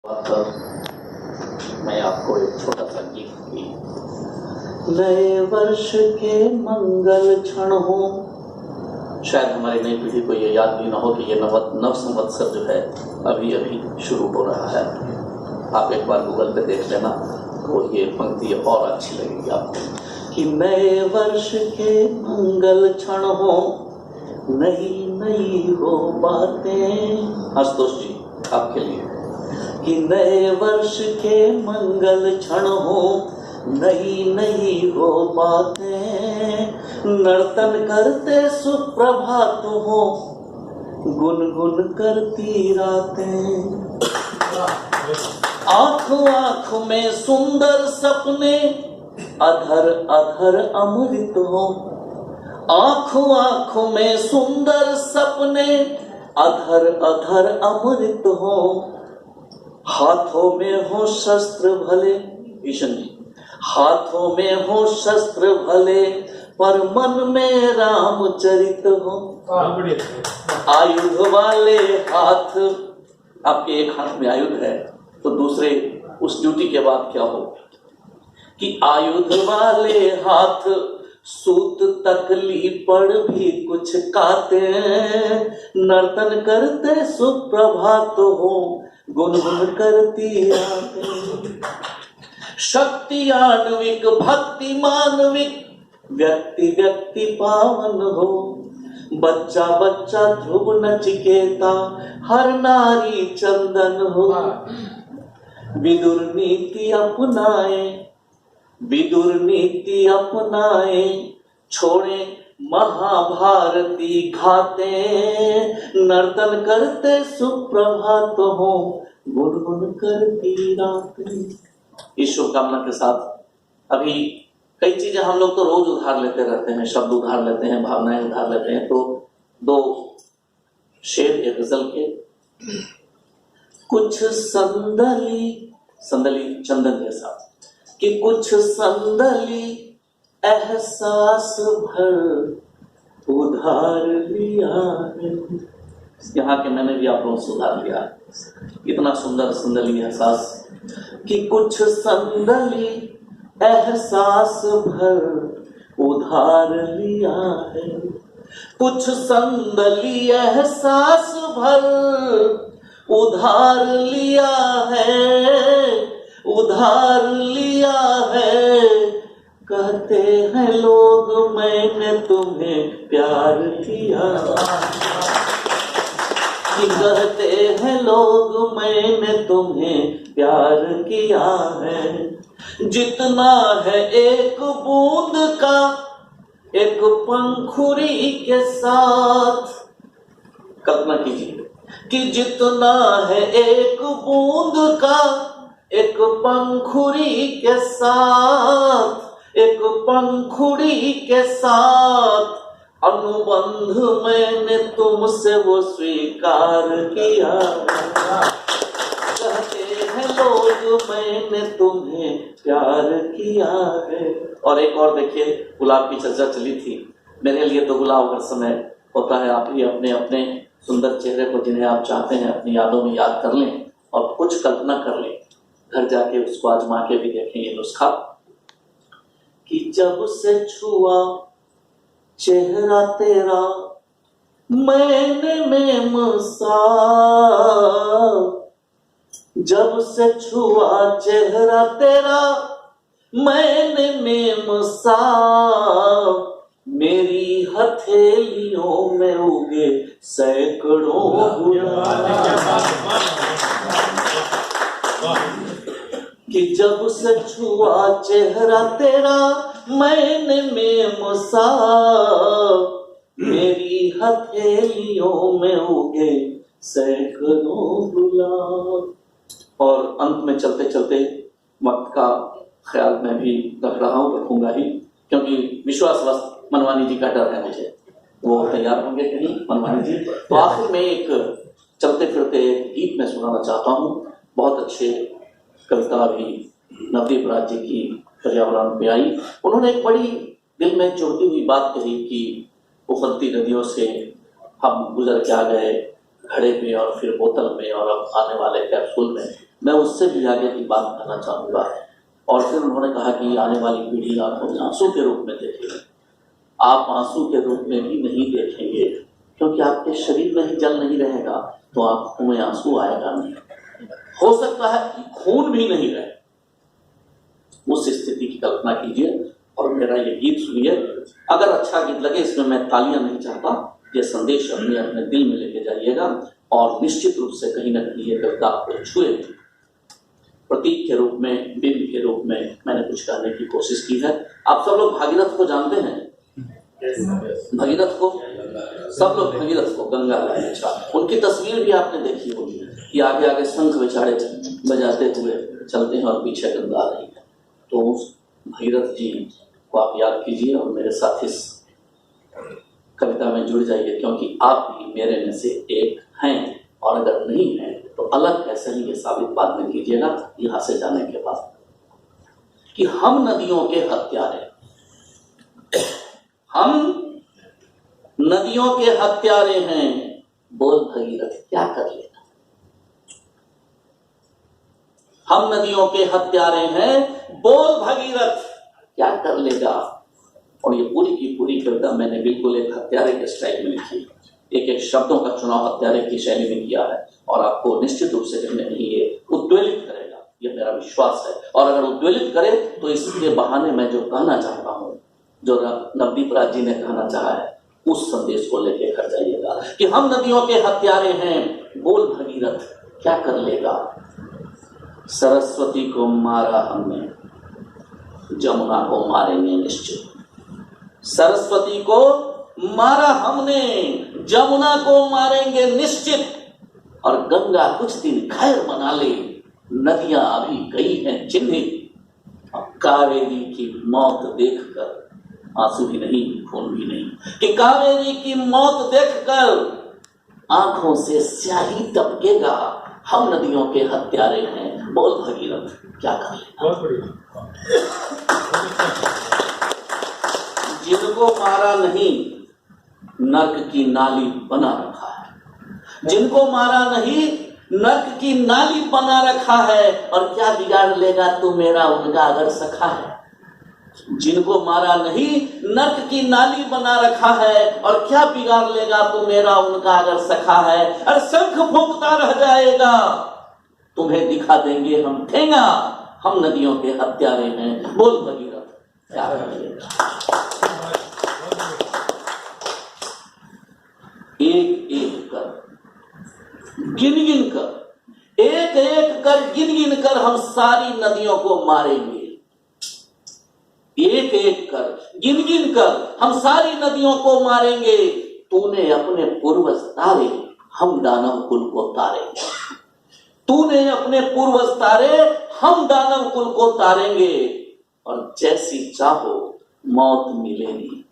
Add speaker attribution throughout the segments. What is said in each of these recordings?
Speaker 1: मैं आपको एक छोटा सा गीत की नए वर्ष के मंगल क्षण हो। शायद हमारी नई पीढ़ी को ये याद भी ना हो कि ये नव संवत्सर जो है अभी अभी शुरू हो रहा है। आप एक बार गूगल पे देख लेना तो ये पंक्ति और अच्छी लगेगी आपको कि नए वर्ष के मंगल क्षण हो, नई नई हो बातें। आशुतोष जी आपके लिए कि नए वर्ष के मंगल क्षण हो, नई नई हो बातें। नर्तन करते सुप्रभात हो, गुनगुन करती रातें। आँख आँख में सुंदर सपने, अधर अधर अमृत हो। आँख आँख में सुंदर सपने, अधर अधर अमृत हो। हाथों में हो शस्त्र भले, ईशन जी, हाथों में हो शस्त्र भले, पर मन में रामचरित हो। आयुध वाले हाथ, आपके एक हाथ में आयुध है तो दूसरे उस ड्यूटी के बाद क्या हो कि आयुध वाले हाथ सूत तकली पड़ भी कुछ काते। नर्तन करते सुप्रभात हो, गुनगुन करती रातें। शक्ति आणविक भक्ति मानविक, व्यक्ति व्यक्ति पावन हो। बच्चा बच्चा ध्रुव नचिकेता, हर नारी चंदन हो। विदुर नीति अपनाए, विदुर नीति अपनाए, छोड़े महाभारती घाते। नर्तन करते सुप्रभात हो, गुनगुन करती रातें। इस शुभकामना के साथ अभी कई चीजें हम लोग तो रोज उधार लेते रहते हैं, शब्द उधार लेते हैं, भावनाएं उधार लेते हैं। तो दो शेर एक गजल के, कुछ संदली, संदली चंदन के साथ कि कुछ संदली एहसास भर उधार लिया है। यहाँ के मैंने भी आप लोगों से उधार लिया। इतना सुंदर संदली एहसास कि कुछ संदली एहसास भर उधार लिया है। कुछ संदली एहसास भर उधार लिया है, उधार लिया है। कहते हैं लोग मैंने तुम्हें प्यार किया, कि कहते हैं लोग मैंने तुम्हें प्यार किया है। जितना है एक बूंद का एक पंखुड़ी के साथ, कल्पना कीजिए कि जितना है एक बूंद का एक पंखुड़ी के साथ, एक पंखुड़ी के साथ अनुबंध मैंने तुमसे वो स्वीकार किया। कहते हैं लोग मैंने तुम्हें प्यार किया है। और एक और देखिए, गुलाब की चर्चा चली थी। मेरे लिए तो गुलाब हर समय होता है। आप ही अपने अपने सुंदर चेहरे को जिन्हें आप चाहते हैं अपनी यादों में याद कर लें और कुछ कल्पना कर लें। घर जाके उसको आजमा के भी देखें ये नुस्खा कि जब से छुआ चेहरा तेरा मैंने मेमसा, जब से छुआ चेहरा तेरा मैंने मेमसा। मेरी हथेलियों में उगे सैकड़ों कि जब से छुआ चेहरा तेरा मैंने मेमसा। मेरी हथेलियों में उगे सैकड़ों गुलाब। और अंत में चलते चलते वक्त का ख्याल मैं भी रख रहा हूँ, रखूंगा ही, क्योंकि विश्वासवश मनवानी जी का डर है मुझे, वो तैयार होंगे कहीं मनवानी जी। तो आखिर में एक चलते फिरते गीत में सुनाना चाहता हूँ। बहुत अच्छे कविता भी नवदीप राज जी की पर्यावरण पे आई। उन्होंने एक बड़ी दिल में चुभती हुई बात कही कि उफलती नदियों से हम गुजर के आ गए घड़े में और फिर बोतल में और अब आने वाले कैप्सूल में। मैं उससे भी आगे की बात करना चाहूँगा। और फिर उन्होंने कहा कि आने वाली पीढ़ी आपको आंसू के रूप में देखेगी। आप आंसू के रूप में भी नहीं देखेंगे, क्योंकि आपके शरीर में ही जल नहीं रहेगा तो आंखों में आंसू आएगा नहीं। हो सकता है कि खून भी नहीं रहे। उस स्थिति की कल्पना कीजिए और मेरा ये गीत सुनिए। अगर अच्छा गीत लगे, इसमें मैं तालियां नहीं चाहता, ये संदेश अपने अपने दिल में लेके जाइएगा और निश्चित रूप से कहीं ना कहीं ये कविता आपको छुए। प्रतीक के रूप में, बिंब के रूप में मैंने कुछ करने की कोशिश की है। आप सब लोग भागीरथ को जानते हैं? भगीरथ को सब लोग, भगीरथ को, गंगा। अच्छा, उनकी तस्वीर भी आपने देखी होगी कि आगे आगे शंख बेचारे बजाते हुए चलते हैं और पीछे गंगा आ रही है। तो उस भगीरथ जी को आप याद कीजिए और मेरे साथ इस कविता में जुड़ जाइए, क्योंकि आप भी मेरे में से एक हैं, और अगर नहीं है तो अलग कैसे ही ये साबित बाद में कीजिएगा यहाँ से जाने के बाद कि हम नदियों के हत्यारे, हम नदियों के हत्यारे हैं, बोल भगीरथ क्या कर लेगा। हम नदियों के हत्यारे हैं, बोल भगीरथ क्या कर लेगा। और ये पूरी की पूरी कविता मैंने बिल्कुल एक हत्यारे के स्टाइल में लिखी, एक एक शब्दों का चुनाव हत्यारे की शैली में किया है, और आपको निश्चित रूप से कहीं ना कहीं ये उद्वेलित करेगा, ये मेरा विश्वास है। और अगर उद्वेलित करे तो इसके बहाने मैं जो कहना चाहता हूँ, जो नवदीप राज जी ने कहना चाहा है, उस संदेश को लेके घर जाइएगा कि हम नदियों के हत्यारे हैं, बोल भगीरथ क्या कर लेगा। सरस्वती को मारा हमने, जमुना को मारेंगे निश्चित। सरस्वती को मारा हमने, जमुना को मारेंगे निश्चित। और गंगा कुछ दिन खैर मना ले, नदियां अभी गई हैं चिन्हित। अब कावेरी की मौत देखकर, आंसू भी नहीं, खून भी नहीं, कि कावेरी की मौत देखकर आंखों से स्याही टपकेगा। हम नदियों के हत्यारे हैं, बोल भगीरथ क्या कर लेगा। जिनको मारा नहीं, नर्क की नाली बना रखा है। जिनको मारा नहीं, नर्क की नाली बना रखा है। और क्या बिगाड़ लेगा तू मेरा उनका अगर सखा है। जिनको मारा नहीं, नर्क की नाली बना रखा है, और क्या बिगाड़ लेगा तू मेरा उनका अगर सखा है। और शंख फूंकता रह जाएगा, तुम्हें दिखा देंगे हम ठेंगा। हम नदियों के हत्यारे हैं, बोल भगीरथ क्या कर लेगा। एक एक कर गिन गिन कर, एक एक कर गिन गिन कर हम सारी नदियों को मारेंगे। एक एक कर गिन गिन कर हम सारी नदियों को मारेंगे। तूने अपने पूर्वज तारे, हम दानव कुल को तारेंगे। तूने अपने पूर्वज तारे, हम दानव कुल को तारेंगे। और जैसी चाहो मौत मिलेगी,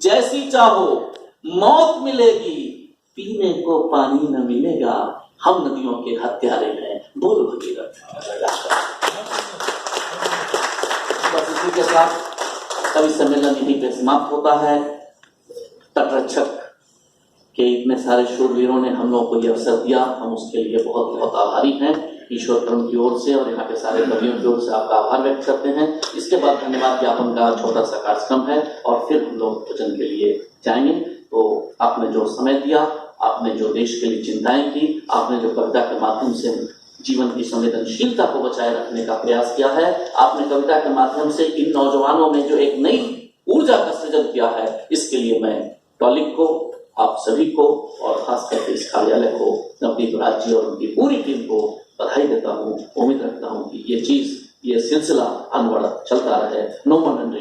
Speaker 1: जैसी चाहो मौत मिलेगी, पीने को पानी न मिलेगा। हम नदियों के हत्यारे हैं, बोल भगीरथ। बस इसी के साथ कवि सम्मेलन यहीं पे समाप्त होता है। तटरक्षक के इतने सारे शूरवीरों ने हम लोगों को यह अवसर दिया, हम उसके लिए बहुत बहुत आभारी हैं। ईश्वर कर्म की ओर से और यहाँ के सारे कवियों की ओर से आपका आभार व्यक्त करते हैं। इसके बाद धन्यवाद ज्ञापन का छोटा सा कार्यक्रम है और फिर हम लोग भोजन के लिए जाएंगे। तो आपने जो समय दिया, आपने जो देश के लिए चिंताएं की, आपने जो कविता के माध्यम से जीवन की संवेदनशीलता को बचाए रखने का प्रयास किया है, आपने कविता के माध्यम से इन नौजवानों में जो एक नई ऊर्जा का सृजन किया है, इसके लिए मैं टॉलिक को, आप सभी को और खास करके इस कार्यालय को, नवदीप राज जी और उनकी पूरी टीम को बधाई देता हूँ। उम्मीद रखता हूँ कि ये चीज, ये सिलसिला अनवरत चलता रहे। नो मन